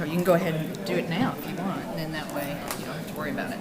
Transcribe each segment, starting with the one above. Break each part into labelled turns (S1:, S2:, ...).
S1: intro. You can go ahead and do it now if you want, and then that way you don't have to worry about it.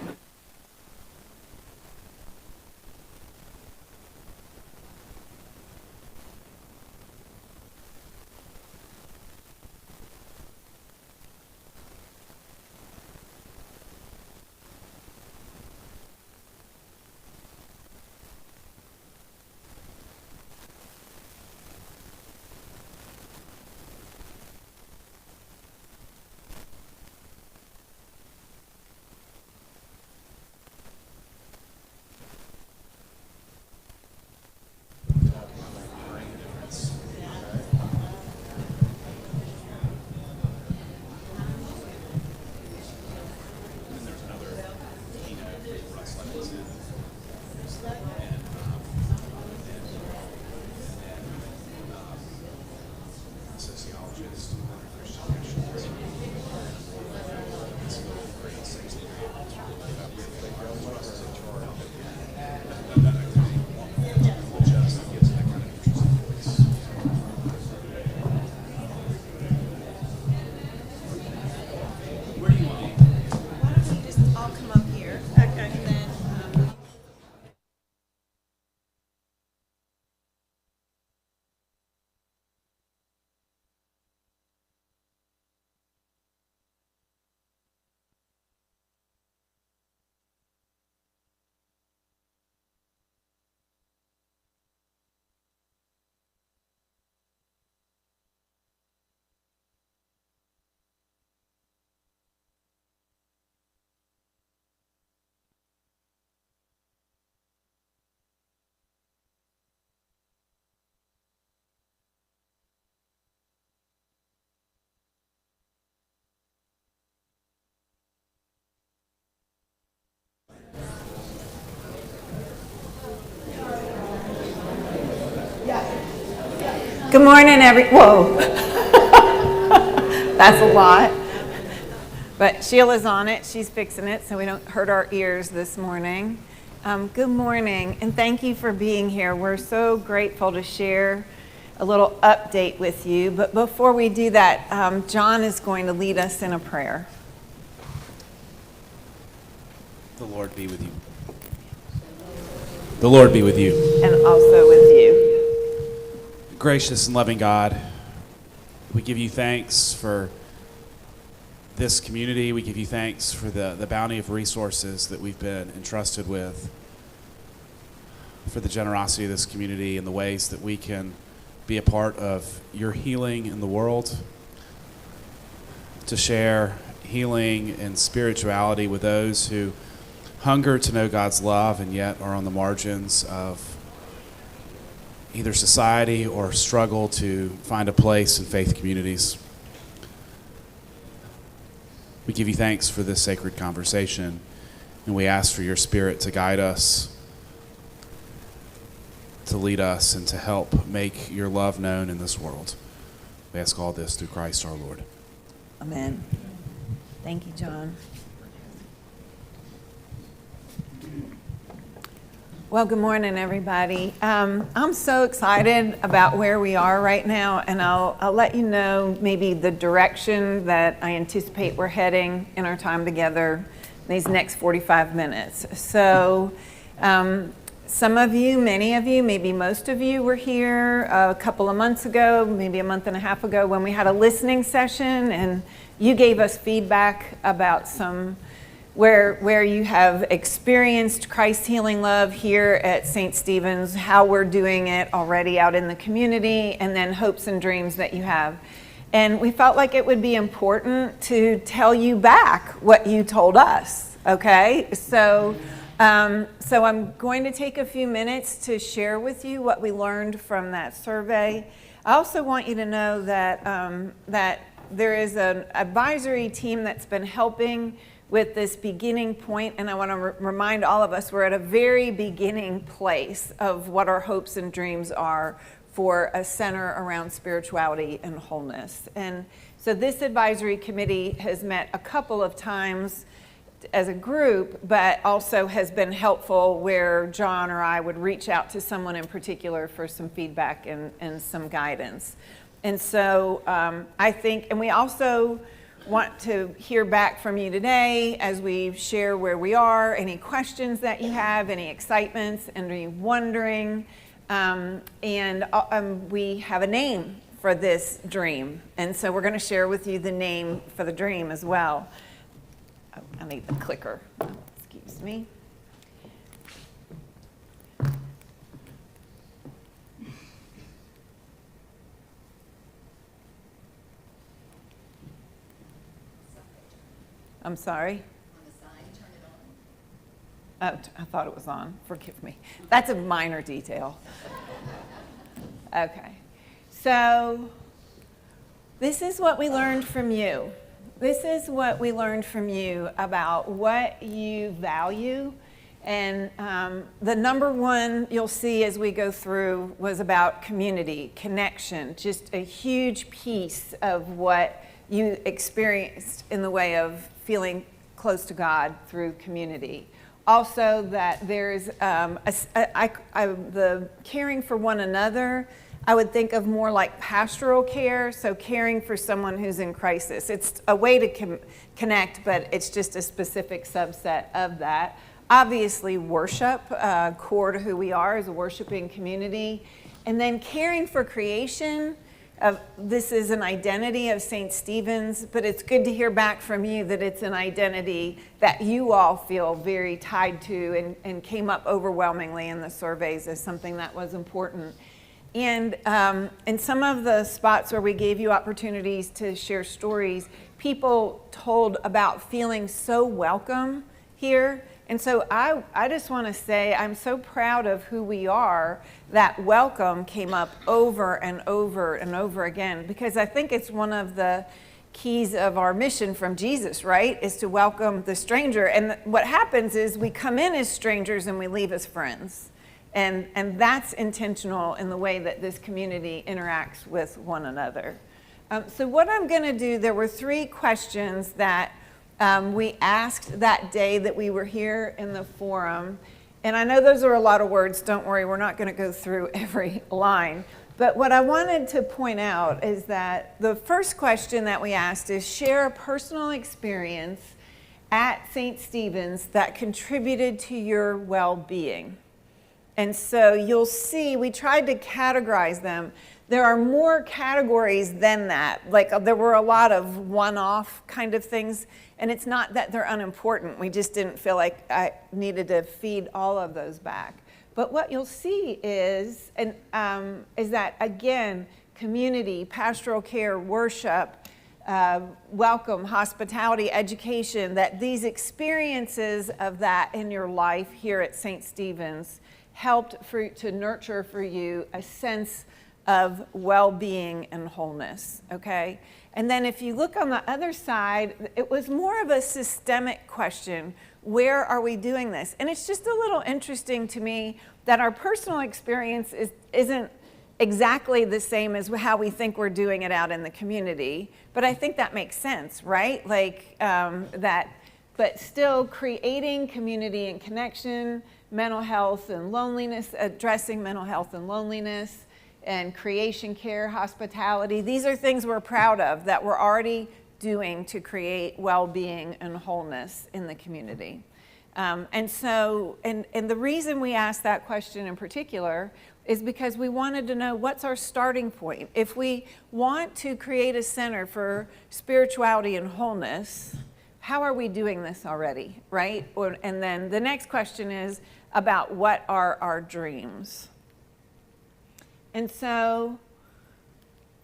S2: Good morning, whoa. That's a lot. But Sheila's on it. She's fixing it so we don't hurt our ears this morning. Good morning, and thank you for being here. We're so grateful to share a little update with you. But before we do that, John is going to lead us in a prayer.
S3: The Lord be with you. The Lord be with you.
S2: And also with you.
S3: Gracious and loving God, we give you thanks for this community. We give you thanks for the bounty of resources that we've been entrusted with, for the generosity of this community and the ways that we can be a part of your healing in the world, to share healing and spirituality with those who hunger to know God's love and yet are on the margins of either society or struggle to find a place in faith communities. We give you thanks for this sacred conversation, and we ask for your Spirit to guide us, to lead us, and to help make your love known in this world. We ask all this through Christ our Lord.
S2: Amen. Thank you, John. Well, good morning, everybody. I'm so excited about where we are right now, and I'll let you know maybe the direction that I anticipate we're heading in our time together these next 45 minutes. So some of you, many of you, maybe most of you were here a couple of months ago, maybe a month and a half ago, when we had a listening session, and you gave us feedback about some where you have experienced Christ's healing love here at St. Stephen's, how we're doing it already out in the community, and then hopes and dreams that you have. And we felt like it would be important to tell you back what you told us, okay? So I'm going to take a few minutes to share with you what we learned from that survey. I also want you to know that, that there is an advisory team that's been helping with this beginning point, and I want to remind all of us we're at a very beginning place of what our hopes and dreams are for a center around spirituality and wholeness. And so this advisory committee has met a couple of times as a group, but also has been helpful where John or I would reach out to someone in particular for some feedback and some guidance. And so I think, and we also want to hear back from you today as we share where we are, any questions that you have, any excitements, any wondering. We have a name for this dream. And so we're going to share with you the name for the dream as well. Oh, I need the clicker. Excuse me. I'm sorry?
S1: On the sign, turn it on.
S2: Oh, I thought it was on. Forgive me. That's a minor detail. Okay. So this is what we learned from you. This is what we learned from you about what you value. And the number one you'll see as we go through was about community, connection, just a huge piece of what you experienced in the way of feeling close to God through community. Also that there's the caring for one another, I would think of more like pastoral care, so caring for someone who's in crisis. It's a way to connect, but it's just a specific subset of that. Obviously worship, core to who we are as a worshiping community. And then caring for creation. This is an identity of St. Stephen's, but it's good to hear back from you that it's an identity that you all feel very tied to and came up overwhelmingly in the surveys as something that was important. And in some of the spots where we gave you opportunities to share stories, people told about feeling so welcome here. And so I just want to say I'm so proud of who we are. That welcome came up over and over and over again, because I think it's one of the keys of our mission from Jesus, right? Is to welcome the stranger. And what happens is we come in as strangers and we leave as friends. And that's intentional in the way that this community interacts with one another. So what I'm going to do, there were 3 questions that we asked that day that we were here in the forum. And I know those are a lot of words. Don't worry, we're not going to go through every line. But what I wanted to point out is that the first question that we asked is share a personal experience at St. Stephen's that contributed to your well-being. And so you'll see we tried to categorize them. There are more categories than that. Like there were a lot of one-off kind of things, and it's not that they're unimportant. We just didn't feel like I needed to feed all of those back. But what you'll see is that, again, community, pastoral care, worship, welcome, hospitality, education, that these experiences of that in your life here at St. Stephen's helped to nurture for you a sense of well-being and wholeness, okay? And then if you look on the other side, it was more of a systemic question. Where are we doing this? And it's just a little interesting to me that our personal experience isn't exactly the same as how we think we're doing it out in the community. But I think that makes sense, right? Like but still creating community and connection, mental health and loneliness, addressing mental health and loneliness, and creation care, hospitality. These are things we're proud of that we're already doing to create well-being and wholeness in the community. And the reason we asked that question in particular is because we wanted to know what's our starting point. If we want to create a center for spirituality and wholeness, how are we doing this already, right? And then the next question is about what are our dreams? And so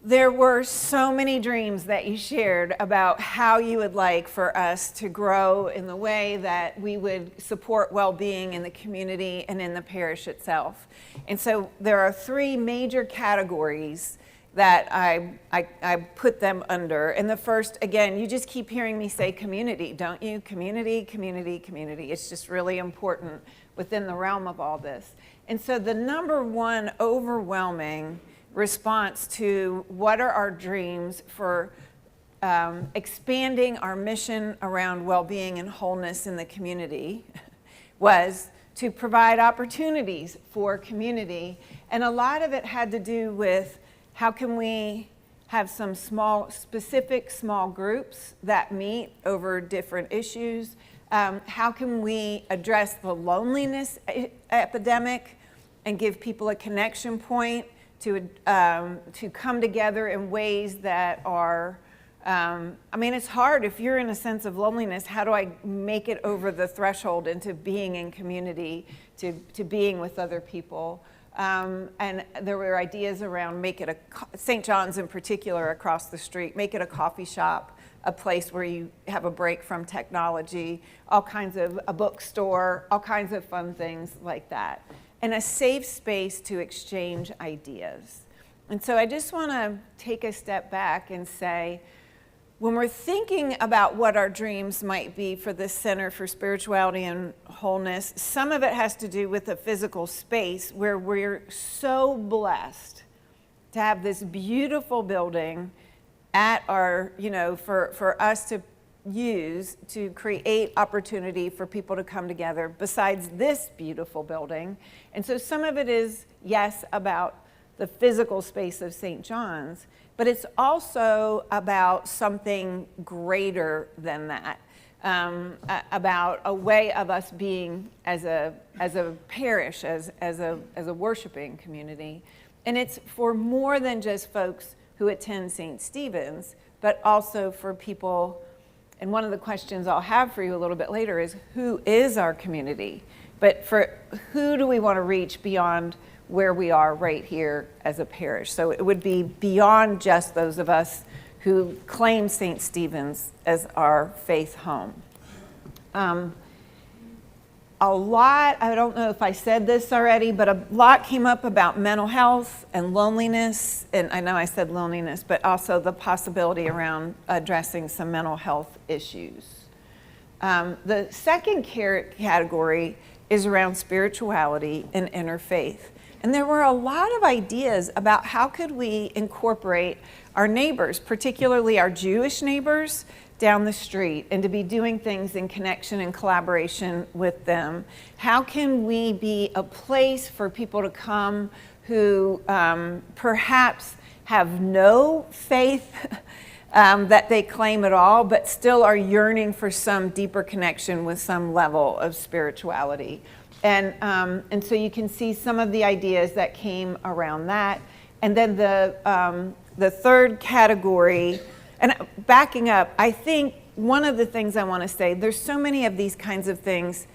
S2: there were so many dreams that you shared about how you would like for us to grow in the way that we would support well-being in the community and in the parish itself. And so there are 3 major categories that I put them under. And the first, again, you just keep hearing me say community, don't you? Community, community, community. It's just really important within the realm of all this. And so the number one overwhelming response to what are our dreams for expanding our mission around well-being and wholeness in the community was to provide opportunities for community. And a lot of it had to do with how can we have some specific small groups that meet over different issues. How can we address the loneliness epidemic and give people a connection point to come together in ways that are, it's hard if you're in a sense of loneliness. How do I make it over the threshold into being in community, to being with other people? And there were ideas around St. John's in particular across the street, make it a coffee shop, a place where you have a break from technology, a bookstore, all kinds of fun things like that, and a safe space to exchange ideas. And so I just want to take a step back and say, when we're thinking about what our dreams might be for this Center for Spirituality and Wholeness, some of it has to do with a physical space where we're so blessed to have this beautiful building at our, for us to use to create opportunity for people to come together besides this beautiful building. And so some of it is, yes, about the physical space of St. John's, but it's also about something greater than that, about a way of us being as a parish, as a worshiping community. And it's for more than just folks who attend St. Stephen's, but also for people. And one of the questions I'll have for you a little bit later is, who is our community? But for who do we want to reach beyond where we are right here as a parish? So it would be beyond just those of us who claim St. Stephen's as our faith home. A lot, I don't know if I said this already, but a lot came up about mental health and loneliness. And I know I said loneliness, but also the possibility around addressing some mental health issues. The second category is around spirituality and interfaith. And there were a lot of ideas about how could we incorporate our neighbors, particularly our Jewish neighbors down the street, and to be doing things in connection and collaboration with them. How can we be a place for people to come who perhaps have no faith that they claim at all, but still are yearning for some deeper connection with some level of spirituality? And so you can see some of the ideas that came around that. And then the third category, and backing up, I think one of the things I want to say, there's so many of these kinds of things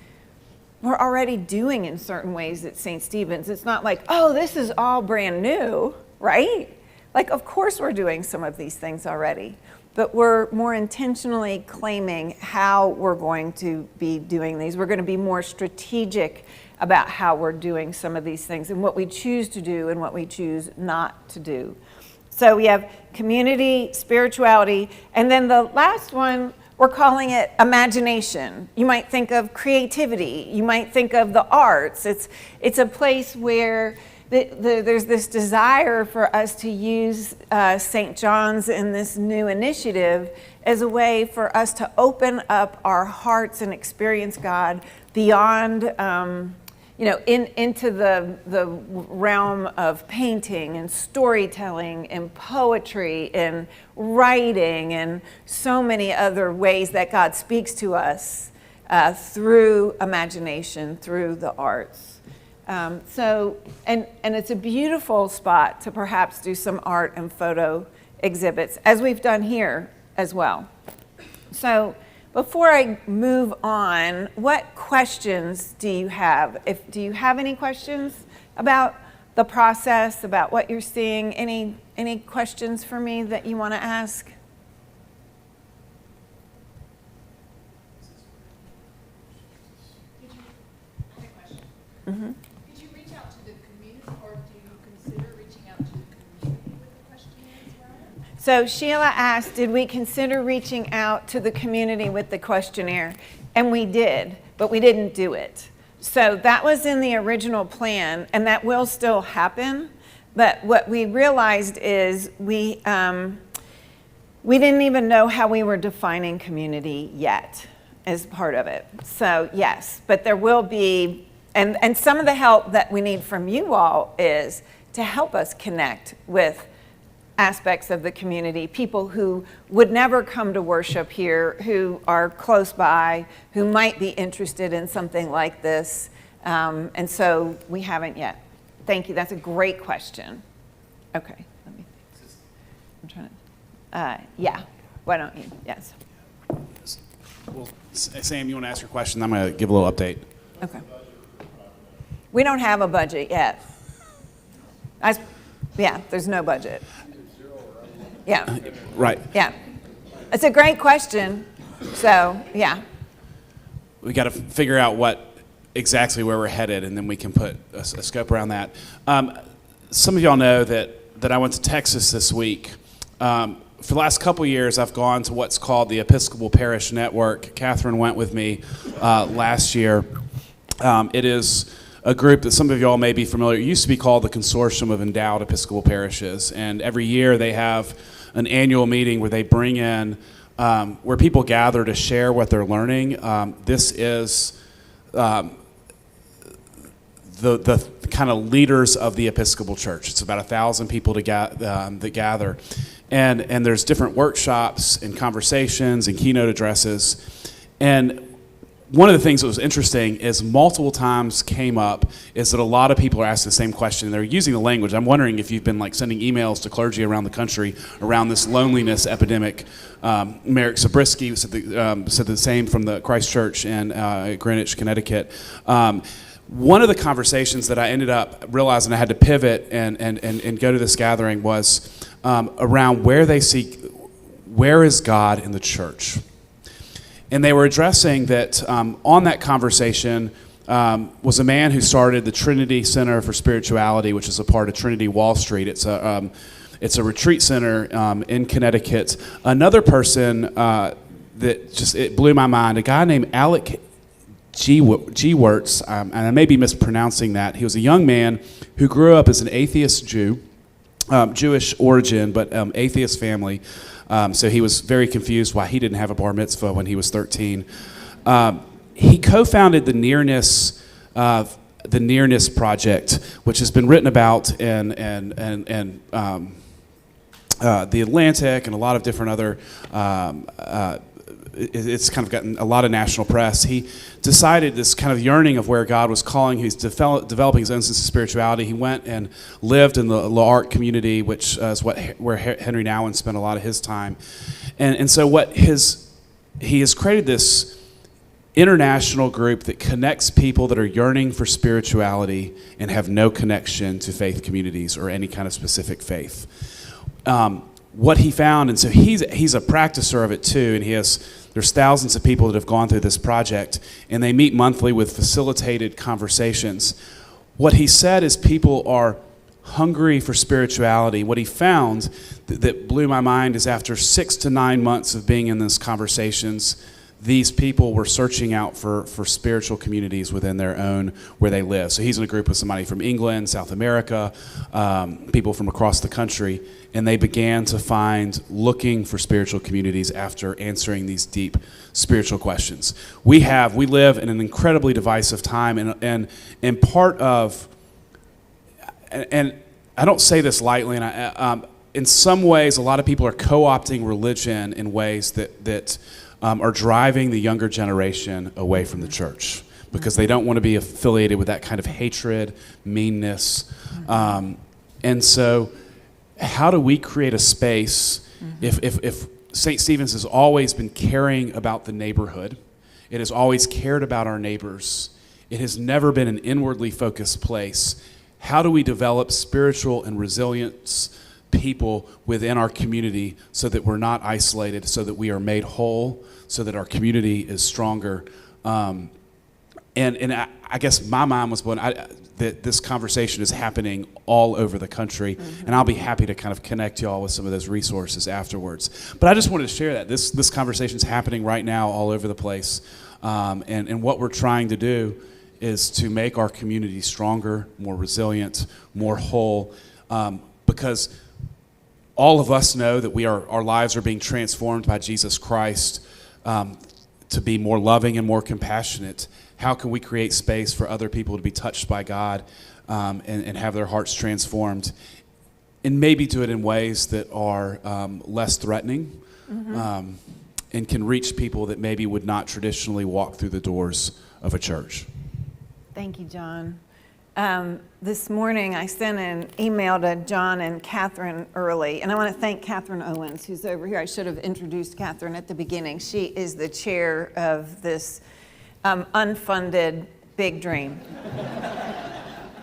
S2: we're already doing in certain ways at St. Stephen's. It's not like, oh, this is all brand new, right? Like, of course we're doing some of these things already, but we're more intentionally claiming how we're going to be doing these. We're going to be more strategic about how we're doing some of these things and what we choose to do and what we choose not to do. So we have community, spirituality, and then the last one, we're calling it imagination. You might think of creativity. You might think of the arts. It's a place where there's this desire for us to use St. John's in this new initiative as a way for us to open up our hearts and experience God beyond, into the realm of painting and storytelling and poetry and writing and so many other ways that God speaks to us through imagination, through the arts. And it's a beautiful spot to perhaps do some art and photo exhibits, as we've done here as well. So before I move on, what questions do you have? Do you have any questions about the process, about what you're seeing? Any questions for me that you want to ask? Mm-hmm.
S1: Did you reach out to the community, or do you consider reaching out to the community with the questionnaire as well?
S2: So Sheila asked, did we consider reaching out to the community with the questionnaire? And we did, but we didn't do it. So that was in the original plan, and that will still happen. But what we realized is we didn't even know how we were defining community yet as part of it. So yes, but there will be. And some of the help that we need from you all is to help us connect with aspects of the community, people who would never come to worship here, who are close by, who might be interested in something like this. And so we haven't yet. Thank you. That's a great question. Okay. Let me. I'm trying to. Yeah. Why don't you? Yes.
S3: Well, Sam, you want to ask your question? I'm going to give a little update.
S2: Okay. We don't have a budget yet. Yeah, there's no budget. Yeah.
S3: Right.
S2: Yeah. It's a great question. So, yeah.
S3: We got to figure out exactly where we're headed, and then we can put a scope around that. Some of y'all know that I went to Texas this week. For the last couple years, I've gone to what's called the Episcopal Parish Network. Catherine went with me last year. It is a group that some of y'all may be familiar. It used to be called the Consortium of Endowed Episcopal Parishes, and every year they have an annual meeting where they bring in, where people gather to share what they're learning. This is the kind of leaders of the Episcopal Church. It's about 1,000 people that gather, and there's different workshops and conversations and keynote addresses. And one of the things that was interesting is multiple times came up is that a lot of people are asking the same question. They're using the language. I'm wondering if you've been sending emails to clergy around the country around this loneliness epidemic. Merrick Zabriskie said the same from the Christ Church in Greenwich, Connecticut. One of the conversations that I ended up realizing I had to pivot and go to this gathering was around where is God in the church? And they were addressing that on that conversation was a man who started the Trinity Center for Spirituality, which is a part of Trinity Wall Street. It's a retreat center in Connecticut. Another person it blew my mind, a guy named Alec G. Wirtz, and I may be mispronouncing that. He was a young man who grew up as an atheist Jew, Jewish origin, but atheist family. So he was very confused why he didn't have a bar mitzvah when he was 13. He co-founded the Nearness Project, which has been written about in the Atlantic and a lot of different other. It's kind of gotten a lot of national press. He decided this kind of yearning of where God was calling. He's developing his own sense of spirituality. He went and lived in the L'Arc community, which is where Henry Nouwen spent a lot of his time. And so he has created this international group that connects people that are yearning for spirituality and have no connection to faith communities or any kind of specific faith. What he found, and so he's a practicer of it too, and there's thousands of people that have gone through this project, and they meet monthly with facilitated conversations. What he said is people are hungry for spirituality. What he found that blew my mind is after 6 to 9 months of being in these conversations, these people were searching out for spiritual communities within their own, where they live. So he's in a group with somebody from England, South America, people from across the country, and they began to looking for spiritual communities after answering these deep spiritual questions. We live in an incredibly divisive time, and part of, and I don't say this lightly, and in some ways, a lot of people are co-opting religion in ways that are driving the younger generation away from the church because they don't want to be affiliated with that kind of hatred, meanness. And so how do we create a space if St. Stephen's has always been caring about the neighborhood, it has always cared about our neighbors, it has never been an inwardly focused place. How do we develop spiritual and resilience people within our community so that we're not isolated, so that we are made whole, so that our community is stronger? And I guess my mind was blown that this conversation is happening all over the country, and I'll be happy to kind of connect y'all with some of those resources afterwards. But I just wanted to share that this conversation is happening right now all over the place, and what we're trying to do is to make our community stronger, more resilient, more whole, because all of us know that our lives are being transformed by Jesus Christ to be more loving and more compassionate. How can we create space for other people to be touched by God and have their hearts transformed? and maybe do it in ways that are less threatening, and can reach people that maybe would not traditionally walk through the doors of a church.
S2: Thank you, John. This morning I sent an email to John and Catherine early, and I want to thank Catherine Owens, who's over here. I should have introduced Catherine at the beginning. She is the chair of this unfunded big dream.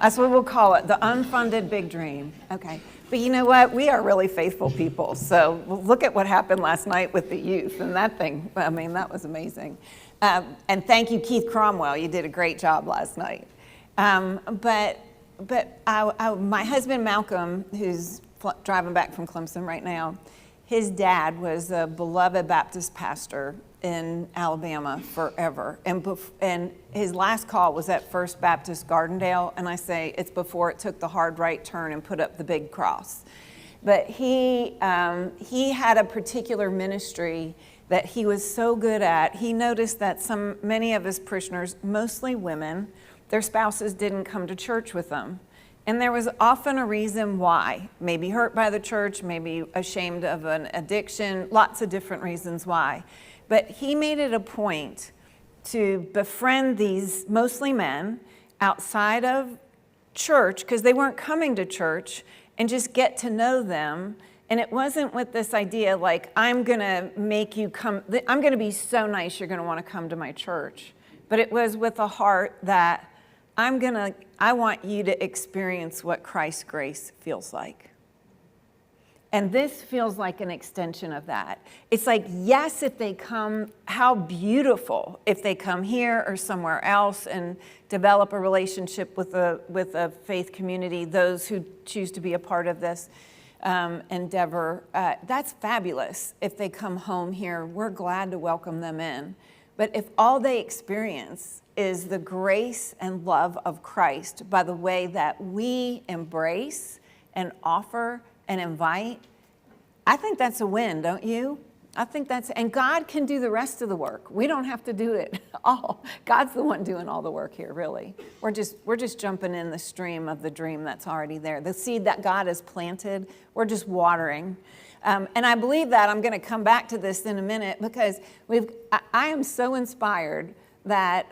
S2: That's what we'll call it, the unfunded big dream. Okay. But you know what? We are really faithful people. So look at what happened last night with the youth and that thing. I mean, that was amazing. And thank you, Keith Cromwell. You did a great job last night. But my husband, Malcolm, who's driving back from Clemson right now, his dad was a beloved Baptist pastor in Alabama forever. And his last call was at First Baptist Gardendale. And I say it's before it took the hard right turn and put up the big cross. But he had a particular ministry that he was so good at. He noticed that many of his parishioners, mostly women, their spouses didn't come to church with them. And there was often a reason why. Maybe hurt by the church, maybe ashamed of an addiction, lots of different reasons why. But he made it a point to befriend these mostly men outside of church, because they weren't coming to church, and just get to know them. And it wasn't with this idea like, I'm going to make you come, I'm going to be so nice you're going to want to come to my church. But it was with a heart that I want you to experience what Christ's grace feels like. And this feels like an extension of that. It's like, yes, if they come, how beautiful if they come here or somewhere else and develop a relationship with a faith community, those who choose to be a part of this endeavor. That's fabulous. If they come home here, we're glad to welcome them in. But if all they experience is the grace and love of Christ by the way that we embrace and offer and invite, I think that's a win, don't you? And God can do the rest of the work. We don't have to do it all. God's the one doing all the work here, really. We're just jumping in the stream of the dream that's already there. The seed that God has planted, we're just watering. And I believe that I'm going to come back to this in a minute, because I am so inspired that,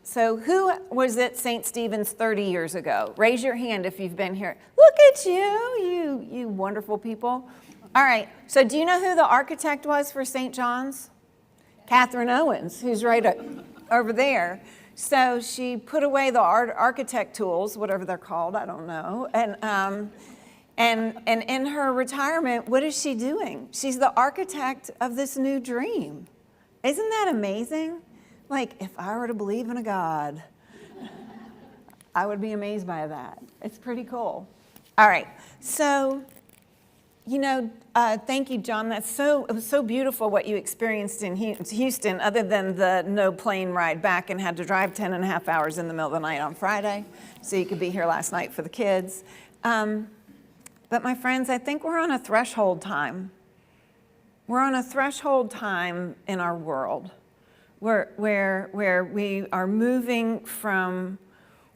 S2: so who was at St. Stephen's 30 years ago? Raise your hand if you've been here. Look at you wonderful people. All right, so do you know who the architect was for St. John's? Catherine Owens, who's right over there. So she put away the architect tools, whatever they're called, I don't know. And in her retirement, what is she doing? She's the architect of this new dream. Isn't that amazing? Like, if I were to believe in a God, I would be amazed by that. It's pretty cool. All right, so, thank you, John. It was so beautiful what you experienced in Houston, other than the no plane ride back and had to drive 10 and a half hours in the middle of the night on Friday, so you could be here last night for the kids. But my friends, I think we're on a threshold time. We're on a threshold time in our world where we are moving from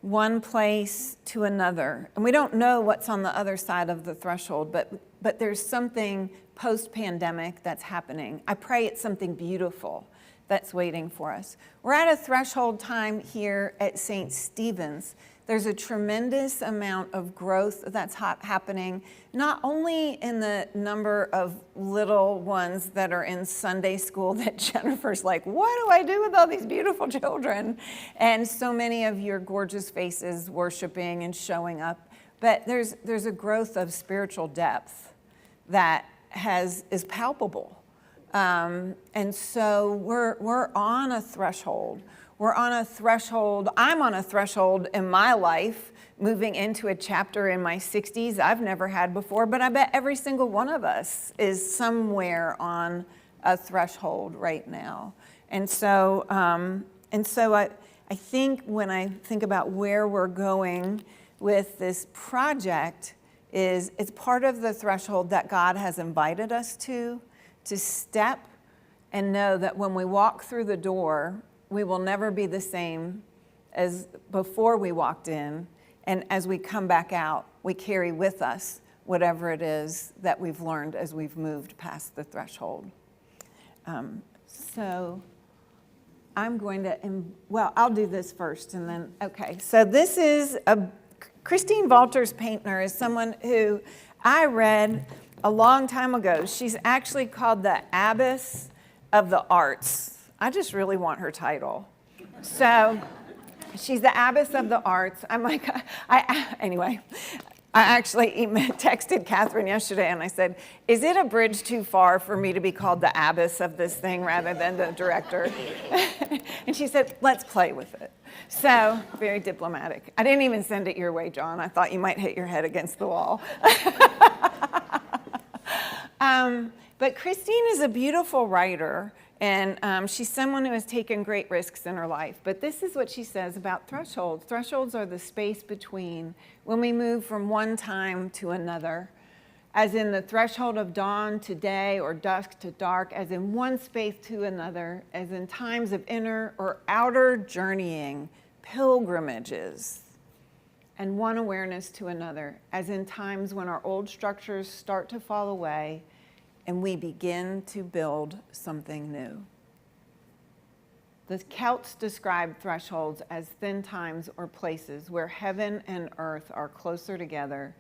S2: one place to another. And we don't know what's on the other side of the threshold, but there's something post-pandemic that's happening. I pray it's something beautiful that's waiting for us. We're at a threshold time here at St. Stephen's. There's a tremendous amount of growth that's happening, not only in the number of little ones that are in Sunday school that Jennifer's like, what do I do with all these beautiful children? And so many of your gorgeous faces worshiping and showing up. But there's a growth of spiritual depth that is palpable. And so we're on a threshold. We're on a threshold. I'm on a threshold in my life, moving into a chapter in my 60s I've never had before, but I bet every single one of us is somewhere on a threshold right now. And so I think when I think about where we're going with this project, it's part of the threshold that God has invited us to step and know that when we walk through the door, we will never be the same as before we walked in. And as we come back out, we carry with us whatever it is that we've learned as we've moved past the threshold. So I'm going to, well, I'll do this first and then, okay. So this is Christine Walters Paintner is someone who I read a long time ago. She's actually called the Abbess of the Arts. I just really want her title. So she's the Abbess of the Arts. I'm like, anyway, I actually texted Catherine yesterday and I said, is it a bridge too far for me to be called the Abbess of this thing rather than the director? And she said, let's play with it. So, very diplomatic. I didn't even send it your way, John. I thought you might hit your head against the wall. But Christine is a beautiful writer, and she's someone who has taken great risks in her life. But this is what she says about thresholds. Thresholds are the space between when we move from one time to another, as in the threshold of dawn to day or dusk to dark, as in one space to another, as in times of inner or outer journeying, pilgrimages, and one awareness to another, as in times when our old structures start to fall away and we begin to build something new. The Celts described thresholds as thin times or places where heaven and earth are closer together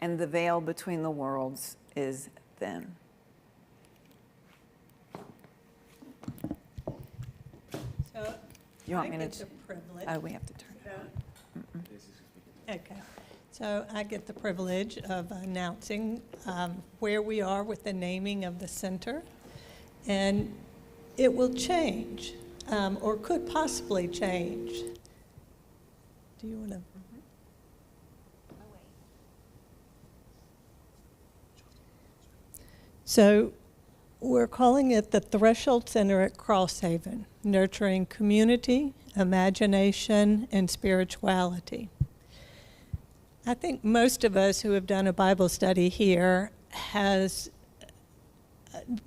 S2: and the veil between the worlds is thin.
S4: So
S2: You want
S4: I
S2: me
S4: get
S2: to?
S4: the privilege.
S2: Oh, we have to turn it.
S4: Okay. So I get the privilege of announcing where we are with the naming of the center. And it will change, or could possibly change. Do you want to? So we're calling it the Threshold Center at Crosshaven, nurturing community, imagination, and spirituality. I think most of us who have done a Bible study here has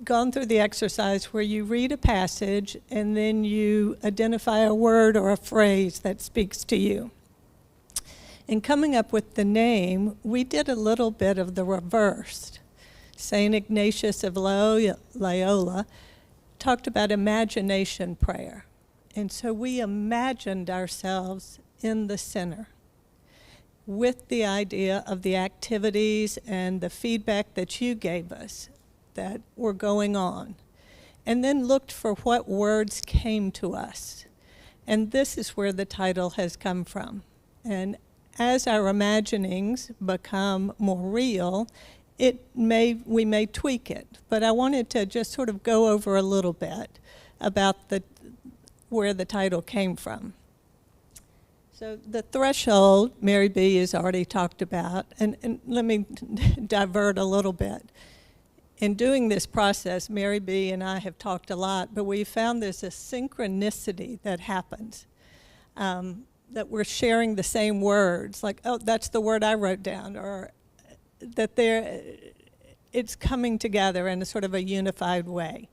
S4: gone through the exercise where you read a passage and then you identify a word or a phrase that speaks to you. In coming up with the name, we did a little bit of the reverse. St. Ignatius of Loyola talked about imagination prayer. And so we imagined ourselves in the center with the idea of the activities and the feedback that you gave us that were going on, and then looked for what words came to us. And this is where the title has come from. And as our imaginings become more real, we may tweak it. But I wanted to just sort of go over a little bit about where the title came from. So the threshold, Mary B. has already talked about, and let me divert a little bit. In doing this process, Mary B. and I have talked a lot, but we found there's a synchronicity that happens, that we're sharing the same words, like, oh, that's the word I wrote down, or that it's coming together in a sort of a unified way.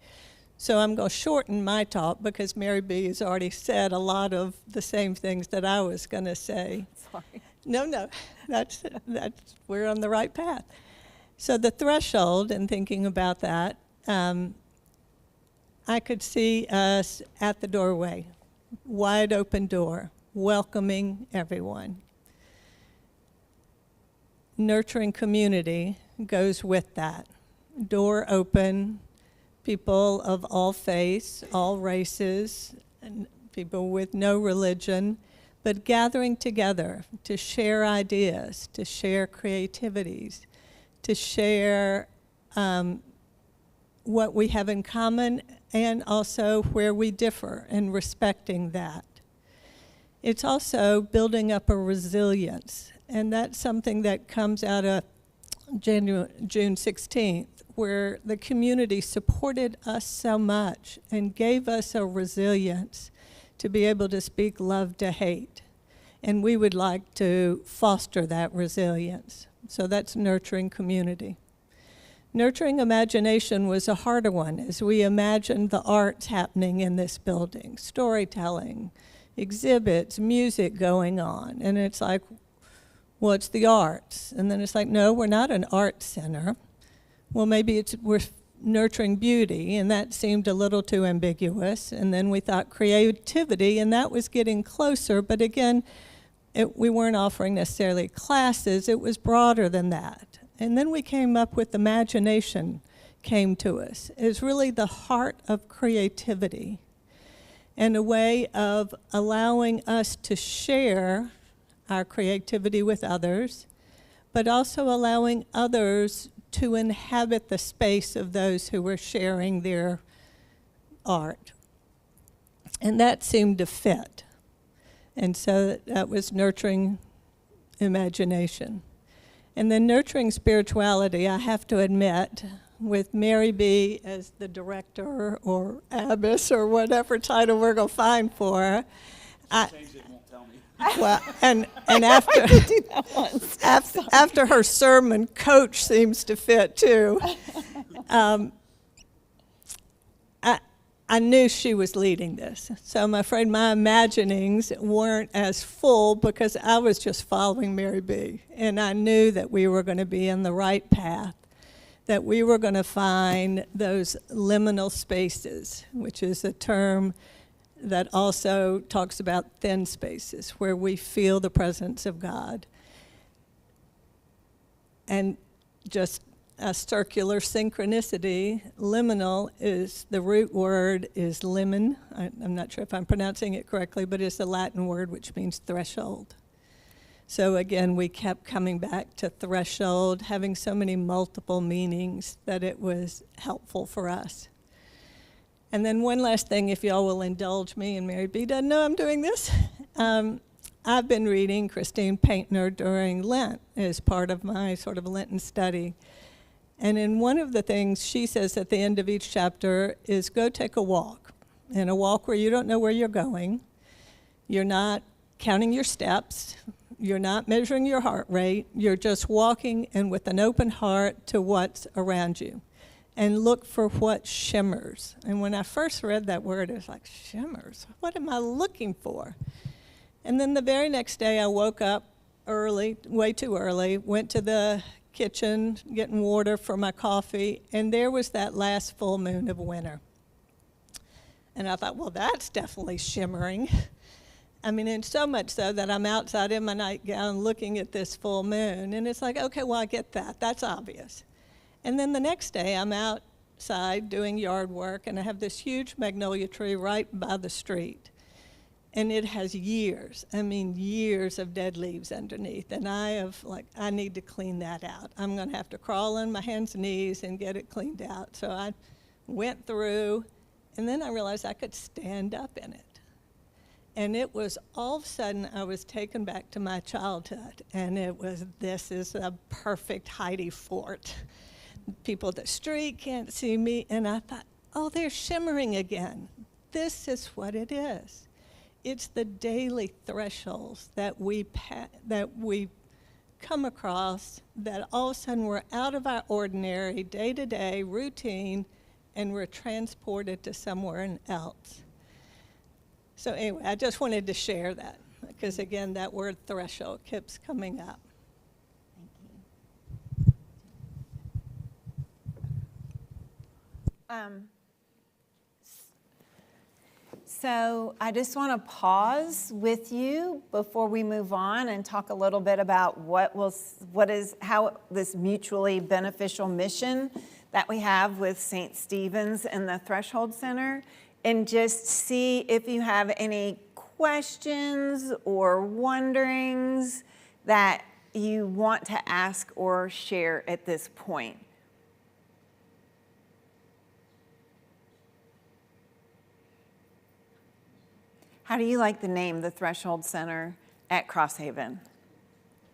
S4: So I'm going to shorten my talk because Mary B. has already said a lot of the same things that I was going to say.
S2: Sorry.
S4: No, that's we're on the right path. So the threshold, and thinking about that, I could see us at the doorway, wide open door, welcoming everyone. Nurturing community goes with that. Door open, people of all faiths, all races, and people with no religion, but gathering together to share ideas, to share creativities, to share what we have in common and also where we differ, and respecting that. It's also building up a resilience, and that's something that comes out of June 16th, where the community supported us so much and gave us a resilience to be able to speak love to hate. And we would like to foster that resilience. So that's nurturing community. Nurturing imagination was a harder one, as we imagined the arts happening in this building, storytelling, exhibits, music going on. And it's like, Well, it's the arts. And then it's like, no, we're not an art center. Well, maybe we're nurturing beauty, and that seemed a little too ambiguous. And then we thought creativity, and that was getting closer. But again, we weren't offering necessarily classes. It was broader than that. And then we came up with imagination came to us. It's really the heart of creativity and a way of allowing us to share our creativity with others, but also allowing others to inhabit the space of those who were sharing their art. And that seemed to fit. And so that was nurturing imagination. And then nurturing spirituality, I have to admit, with Mary B. as the director or abbess or whatever title we're going to find for her.
S3: Change it, won't tell me.
S4: Well, and after after her sermon, coach seems to fit too. I knew she was leading this, so I'm afraid my imaginings weren't as full because I was just following Mary B. And I knew that we were going to be in the right path, that we were going to find those liminal spaces, which is a term that also talks about thin spaces where we feel the presence of God. And just a circular synchronicity, liminal is, the root word is limen. I'm not sure if I'm pronouncing it correctly, but it's a Latin word which means threshold. So again, we kept coming back to threshold, having so many multiple meanings that it was helpful for us. And then one last thing, if y'all will indulge me, and Mary B. doesn't know I'm doing this. I've been reading Christine Paintner during Lent as part of my sort of Lenten study. And in one of the things she says at the end of each chapter is go take a walk. And a walk where you don't know where you're going. You're not counting your steps. You're not measuring your heart rate. You're just walking and with an open heart to what's around you. And look for what shimmers. And when I first read that word, it was like, shimmers? What am I looking for? And then the very next day, I woke up early, way too early, went to the kitchen, getting water for my coffee, and there was that last full moon of winter. And I thought, well, that's definitely shimmering. I mean, and so much so that I'm outside in my nightgown looking at this full moon, and it's like, okay, well, I get that. That's obvious. And then the next day, I'm outside doing yard work, and I have this huge magnolia tree right by the street. And it has years of dead leaves underneath. And I need to clean that out. I'm going to have to crawl on my hands and knees and get it cleaned out. So I went through, and then I realized I could stand up in it. And it was all of a sudden I was taken back to my childhood. And it was, this is a perfect Heidi fort. People at the street can't see me. And I thought, oh, they're shimmering again. This is what it is. It's the daily thresholds that we come across, that all of a sudden we're out of our ordinary day-to-day routine and we're transported to somewhere else. So anyway, I just wanted to share that because, again, that word threshold keeps coming up.
S2: So I just want to pause with you before we move on and talk a little bit about how this mutually beneficial mission that we have with St. Stephen's and the Threshold Center, and just see if you have any questions or wonderings that you want to ask or share at this point. How do you like the name, the Threshold Center at Crosshaven?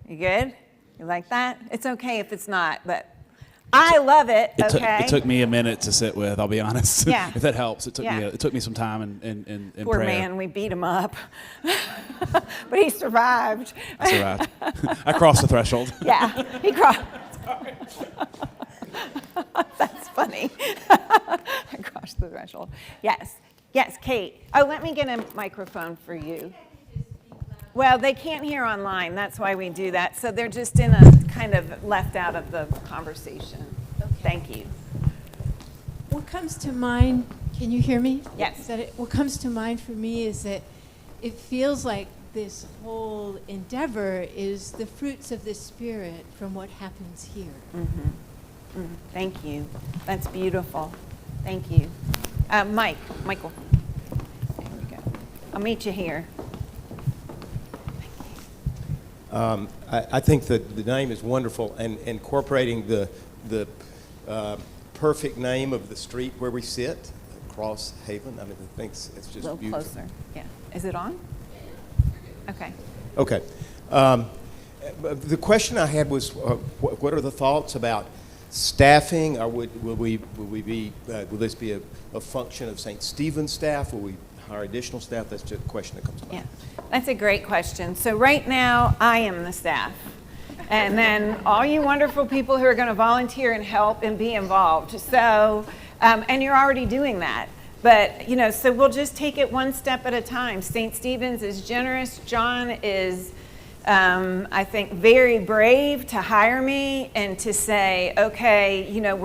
S2: You good? You like that? It's okay if it's not, but I love it.
S3: It took me a minute to sit with, I'll be honest.
S2: Yeah.
S3: If that helps. It took me some time and
S2: Poor
S3: prayer.
S2: man, we beat him up. But he survived.
S3: I survived. I crossed the threshold.
S2: Yeah, he crossed. That's funny. I crossed the threshold. Yes. Yes, Kate. Oh, let me get a microphone for you. Well, they can't hear online. That's why we do that. So they're just in a kind of left out of the conversation.
S5: Okay.
S2: Thank you.
S5: What comes to mind, can you hear me?
S2: Yes.
S5: Is that it? What comes to mind for me is that it feels like this whole endeavor is the fruits of the Spirit from what happens here.
S2: Thank you. That's beautiful. Thank you. Michael. There we go. I'll meet you here.
S6: I think that the name is wonderful, and incorporating the perfect name of the street where we sit, Cross Haven. I mean, I think it's just
S2: A little
S6: beautiful.
S2: closer. Yeah. Is it on? Okay.
S6: Okay. The question I had was, what are the thoughts about staffing? Or will this be a function of St. Stephen's staff? Will we hire additional staff? That's just a question that comes to mind.
S2: Yeah, that's a great question. So right now, I am the staff. And then all you wonderful people who are going to volunteer and help and be involved. So, and you're already doing that. But, you know, so we'll just take it one step at a time. St. Stephen's is generous. John is, I think, very brave to hire me and to say, okay, you know,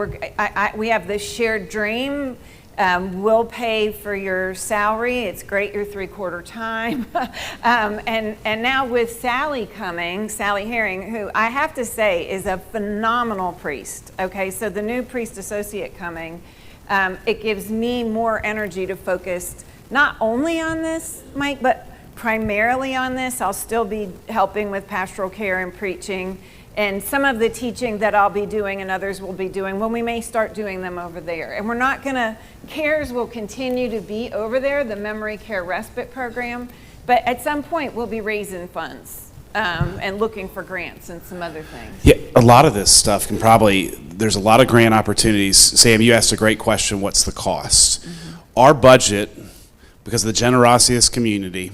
S2: we have this shared dream. We'll pay for your salary. It's great you're 3/4 time. And now with Sally coming, Sally Herring, who I have to say is a phenomenal priest. Okay, so the new priest associate coming, it gives me more energy to focus not only on this, Mike, but primarily on this. I'll still be helping with pastoral care and preaching. And some of the teaching that I'll be doing and others will be doing, well, we may start doing them over there. And we're not going to, CARES will continue to be over there, the Memory Care Respite Program. But at some point, we'll be raising funds and looking for grants and some other things.
S3: Yeah, a lot of this stuff can there's a lot of grant opportunities. Sam, you asked a great question, what's the cost? Our budget, because of the generosity of this community,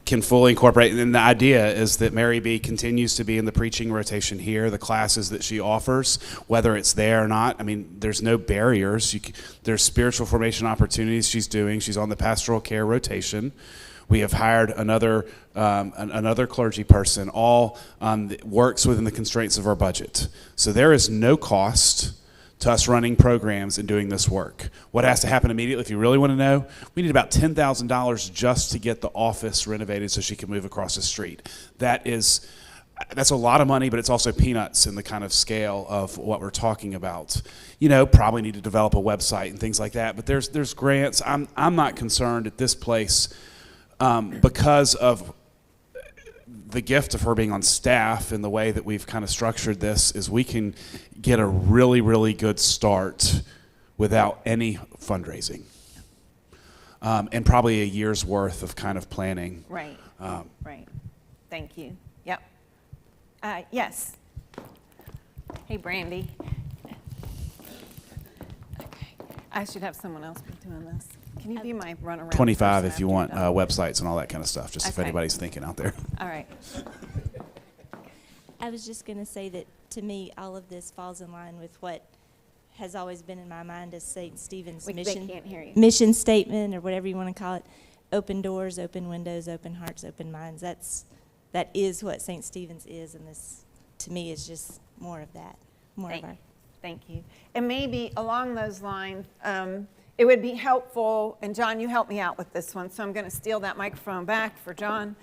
S3: can fully incorporate, and the idea is that Mary B continues to be in the preaching rotation here, the classes that she offers, whether it's there or not. I mean, there's no barriers. There's spiritual formation opportunities she's doing. She's on the pastoral care rotation. We have hired another clergy person, all that works within the constraints of our budget. So there is no cost to us running programs and doing this work. What has to happen immediately, if you really want to know, we need about $10,000 just to get the office renovated so she can move across the street. That's a lot of money, but it's also peanuts in the kind of scale of what we're talking about. You know, probably need to develop a website and things like that, but there's grants. I'm not concerned at this place because of the gift of her being on staff and the way that we've kind of structured this is we can get a really, really good start without any fundraising. And probably a year's worth of kind of planning.
S2: Right, right. Thank you. Yep. Yes. Hey, Brandy. Okay. I should have someone else be doing this. Can you be my runaround?
S3: 25
S2: person
S3: if you
S2: after
S3: want
S2: you're done?
S3: websites and all that kind of stuff, just if
S2: Okay.
S3: anybody's thinking out there.
S2: All right.
S7: I was just going to say that to me, all of this falls in line with what has always been in my mind as St. Stephen's
S2: They
S7: mission,
S2: can't hear you.
S7: mission statement, or whatever you want to call it. Open doors, open windows, open hearts, open minds. That is what St. Stephen's is, and this, to me, is just more of that.
S2: Thank you. And maybe along those lines, it would be helpful, and John, you helped me out with this one, so I'm going to steal that microphone back for John.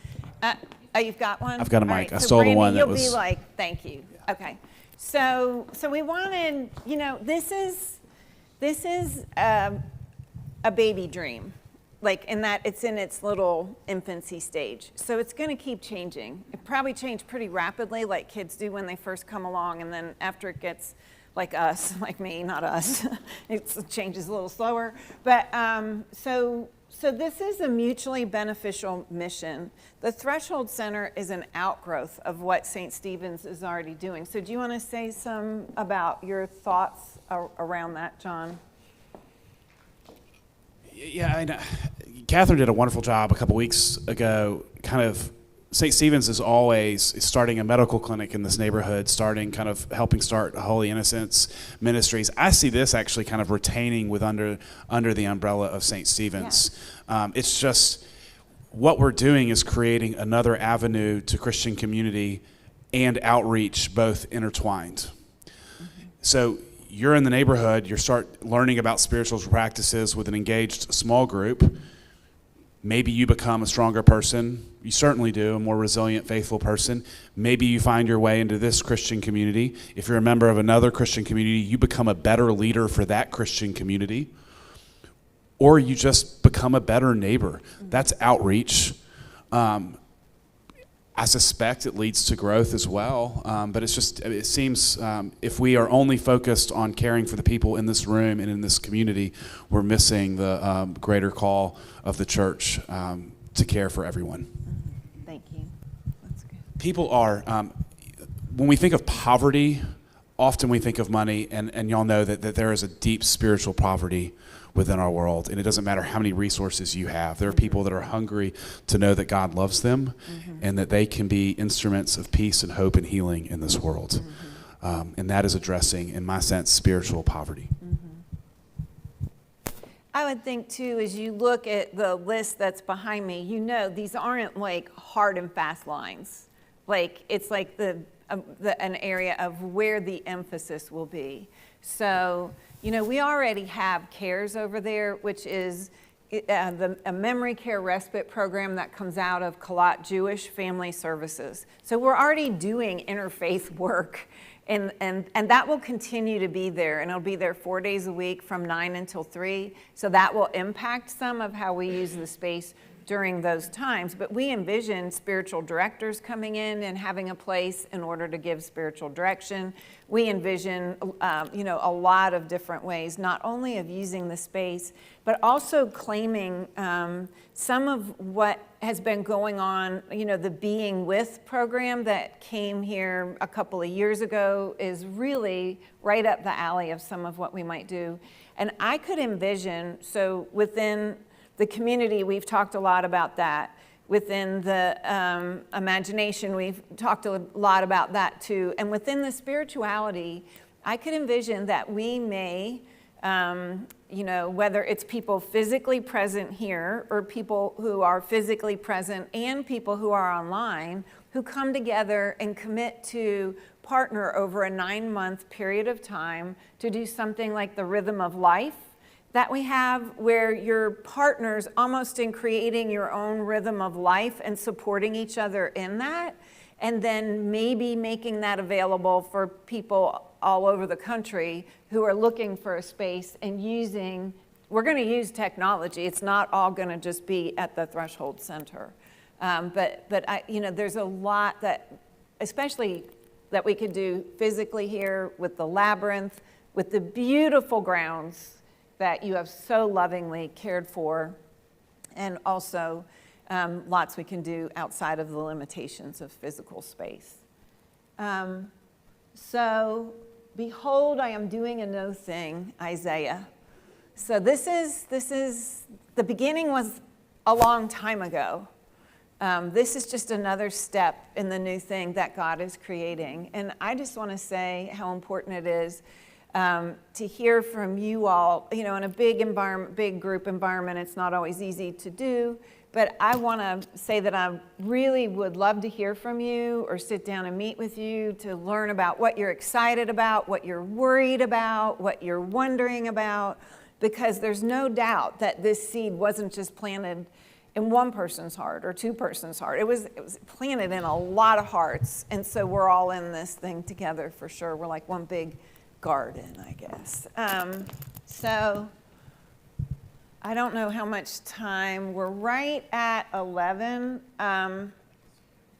S2: Oh, you've got one?
S3: I've got a
S2: All
S3: mic. I
S2: so
S3: stole the
S2: Brandy,
S3: one that
S2: you'll
S3: was-
S2: be like, thank you. Okay. So we wanted, you know, this is a baby dream, like in that it's in its little infancy stage. So it's going to keep changing. It probably changed pretty rapidly, like kids do when they first come along, and then after it gets like us, like me, not us, it changes a little slower. But so this is a mutually beneficial mission. The Threshold Center is an outgrowth of what St. Stephen's is already doing. So do you want to say some about your thoughts around that, John?
S3: Yeah, I know. Catherine did a wonderful job a couple weeks ago. Kind of, St. Stephen's is always starting a medical clinic in this neighborhood, helping start Holy Innocents Ministries. I see this actually kind of retaining with under the umbrella of St. Stephen's. It's just, what we're doing is creating another avenue to Christian community and outreach, both intertwined. So you're in the neighborhood, you start learning about spiritual practices with an engaged small group. Maybe you become a stronger person. You certainly do, a more resilient, faithful person. Maybe you find your way into this Christian community. If you're a member of another Christian community, you become a better leader for that Christian community. Or you just become a better neighbor. That's outreach. I suspect it leads to growth as well, but it seems if we are only focused on caring for the people in this room and in this community, we're missing the greater call of the church to care for everyone.
S2: Thank you. That's good.
S3: People are, when we think of poverty, often we think of money, and y'all know that there is a deep spiritual poverty within our world, and it doesn't matter how many resources you have. There are people that are hungry to know that God loves them and that they can be instruments of peace and hope and healing in this world. And that is addressing, in my sense, spiritual poverty.
S2: I would think too, as you look at the list that's behind me, these aren't like hard and fast lines. Like it's like an area of where the emphasis will be. So, we already have CARES over there, which is a memory care respite program that comes out of Kalat Jewish Family Services. So we're already doing interfaith work, and that will continue to be there, and it'll be there 4 days a week from 9 until 3. So that will impact some of how we use the space during those times. But we envision spiritual directors coming in and having a place in order to give spiritual direction. We envision, a lot of different ways, not only of using the space, but also claiming some of what has been going on. The Being With program that came here a couple of years ago is really right up the alley of some of what we might do. And I could envision, so within the community, we've talked a lot about that. Within the imagination, we've talked a lot about that too. And within the spirituality, I could envision that we may, whether it's people physically present here or people who are physically present and people who are online, who come together and commit to partner over a 9-month period of time to do something like the Rhythm of Life that we have, where you're partners almost in creating your own rhythm of life and supporting each other in that, and then maybe making that available for people all over the country who are looking for a space and we're going to use technology. It's not all going to just be at the Threshold Center. But there's a lot that, especially that we could do physically here with the labyrinth, with the beautiful grounds that you have so lovingly cared for, and also lots we can do outside of the limitations of physical space. So, behold, I am doing a new thing, Isaiah. So this is, the beginning was a long time ago. This is just another step in the new thing that God is creating. And I just want to say how important it is to hear from you all. In a big environment, big group environment, it's not always easy to do, but I want to say that I really would love to hear from you or sit down and meet with you to learn about what you're excited about, what you're worried about, what you're wondering about, because there's no doubt that this seed wasn't just planted in one person's heart or two persons' heart. It was planted in a lot of hearts, and so we're all in this thing together for sure. We're like one big garden, I guess. So I don't know how much time. We're right at 11.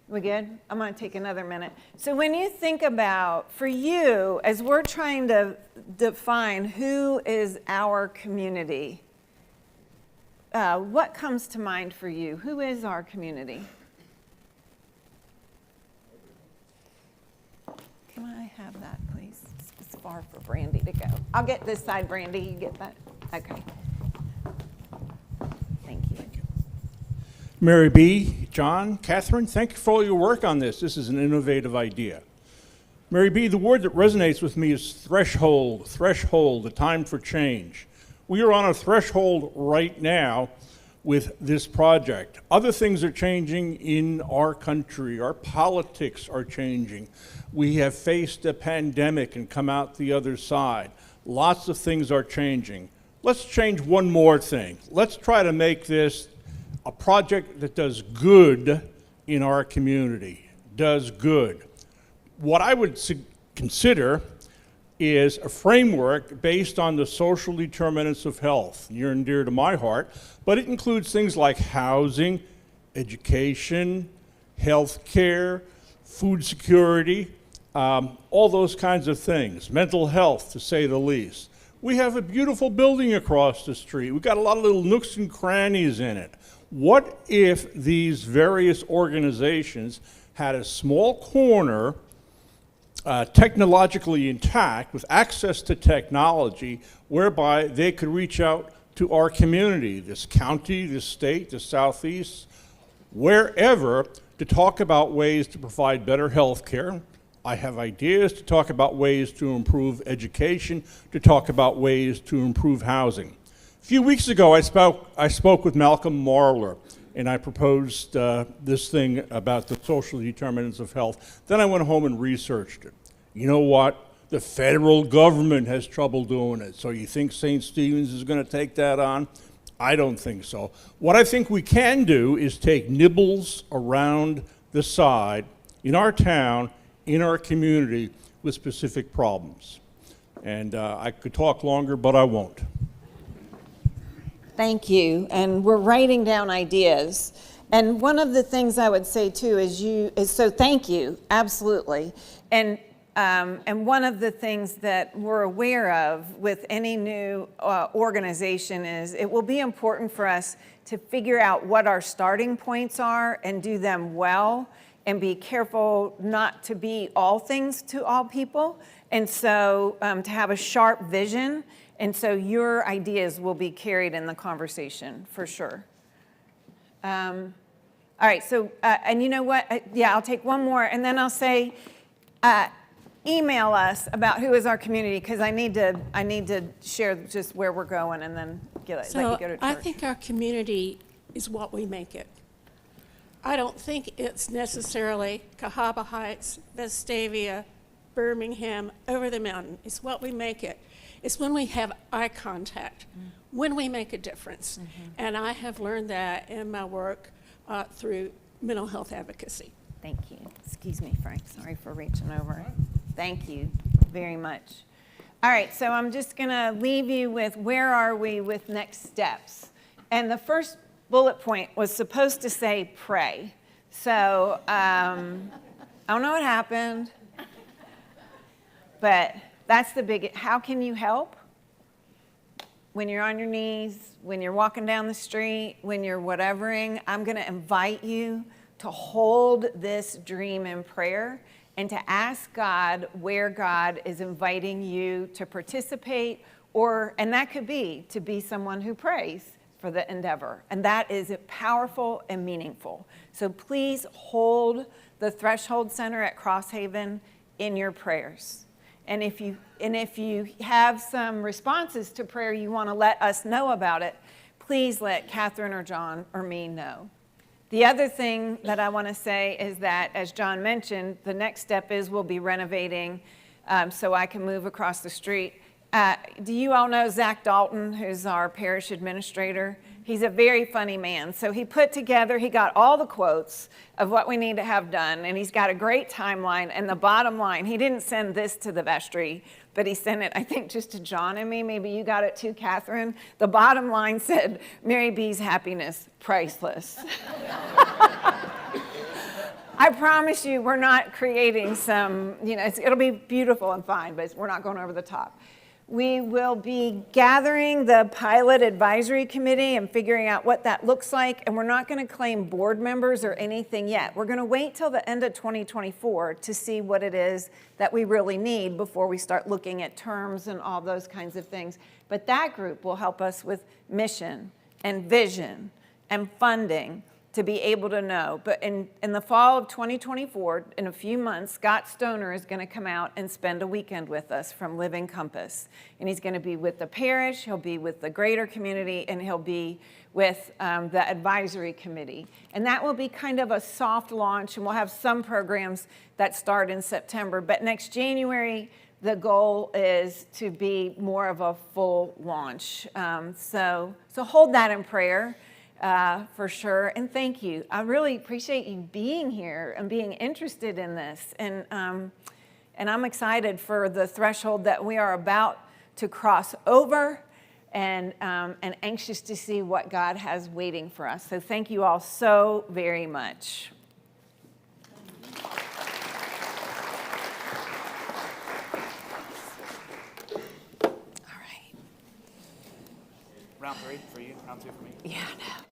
S2: We good? I'm going to take another minute. So when you think about, for you, as we're trying to define who is our community, what comes to mind for you? Who is our community? Can I have that, please? It's far for Brandy to go. I'll get this side, Brandy. You get that? Okay. Thank you.
S8: Mary B., John, Catherine, thank you for all your work on this. This is an innovative idea. Mary B., the word that resonates with me is threshold, the time for change. We are on a threshold right now with this project. Other things are changing in our country. Our politics are changing. We have faced a pandemic and come out the other side. Lots of things are changing. Let's change one more thing. Let's try to make this a project that does good in our community, does good. What I would consider is a framework based on the social determinants of health, near and dear to my heart, but it includes things like housing, education, health care, food security, all those kinds of things, mental health, to say the least. We have a beautiful building across the street. We've got a lot of little nooks and crannies in it. What if these various organizations had a small corner, technologically intact, with access to technology, whereby they could reach out to our community, this county, this state, the Southeast, wherever, to talk about ways to provide better health care. I have ideas to talk about ways to improve education, to talk about ways to improve housing. A few weeks ago, I spoke with Malcolm Marler, and I proposed this thing about the social determinants of health. Then I went home and researched it. You know what? The federal government has trouble doing it. So you think St. Stephen's is going to take that on? I don't think so. What I think we can do is take nibbles around the side in our town, in our community, with specific problems. And I could talk longer, but I won't.
S2: Thank you. And we're writing down ideas. And one of the things I would say too is so thank you, absolutely. And one of the things that we're aware of with any new organization is it will be important for us to figure out what our starting points are and do them well, and be careful not to be all things to all people. And so to have a sharp vision. And so your ideas will be carried in the conversation for sure. All right, so, and you know what? I'll take one more, and then I'll say, email us about who is our community, because I need to share just where we're going, and then let you go to church.
S9: I think our community is what we make it. I don't think it's necessarily Cahaba Heights, Vestavia, Birmingham, over the mountain. It's what we make it. It's when we have eye contact, when we make a difference. And I have learned that in my work through mental health advocacy.
S2: Thank you. Excuse me, Frank. Sorry for reaching over. Thank you very much. All right, so I'm just going to leave you with where are we with next steps. And the first bullet point was supposed to say pray. So I don't know what happened, but that's the big, how can you help? When you're on your knees, when you're walking down the street, when you're whatevering, I'm going to invite you to hold this dream in prayer and to ask God where God is inviting you to participate, and that could be to be someone who prays for the endeavor. And that is powerful and meaningful. So please hold the Threshold Center at Crosshaven in your prayers. And if you have some responses to prayer you want to let us know about it, please let Catherine or John or me know. The other thing that I want to say is that, as John mentioned, the next step is we'll be renovating so I can move across the street. Do you all know Zach Dalton, who's our parish administrator? He's a very funny man. So he got all the quotes of what we need to have done, and he's got a great timeline. And the bottom line, he didn't send this to the vestry, but he sent it, I think, just to John and me. Maybe you got it too, Catherine. The bottom line said, Mary B's happiness, priceless. I promise you, we're not creating some, it'll be beautiful and fine, but we're not going over the top. We will be gathering the pilot advisory committee and figuring out what that looks like, and we're not going to claim board members or anything yet. We're going to wait till the end of 2024 to see what it is that we really need before we start looking at terms and all those kinds of things. But that group will help us with mission and vision and funding to be able to know. But in the fall of 2024, in a few months, Scott Stoner is going to come out and spend a weekend with us from Living Compass. And he's going to be with the parish, he'll be with the greater community, and he'll be with the advisory committee. And that will be kind of a soft launch, and we'll have some programs that start in September. But next January, the goal is to be more of a full launch. So hold that in prayer. For sure, and thank you. I really appreciate you being here and being interested in this, and I'm excited for the threshold that we are about to cross over, and anxious to see what God has waiting for us. So thank you all so very much.
S3: Round 3 for you, round 2 for me.
S2: Yeah, I know.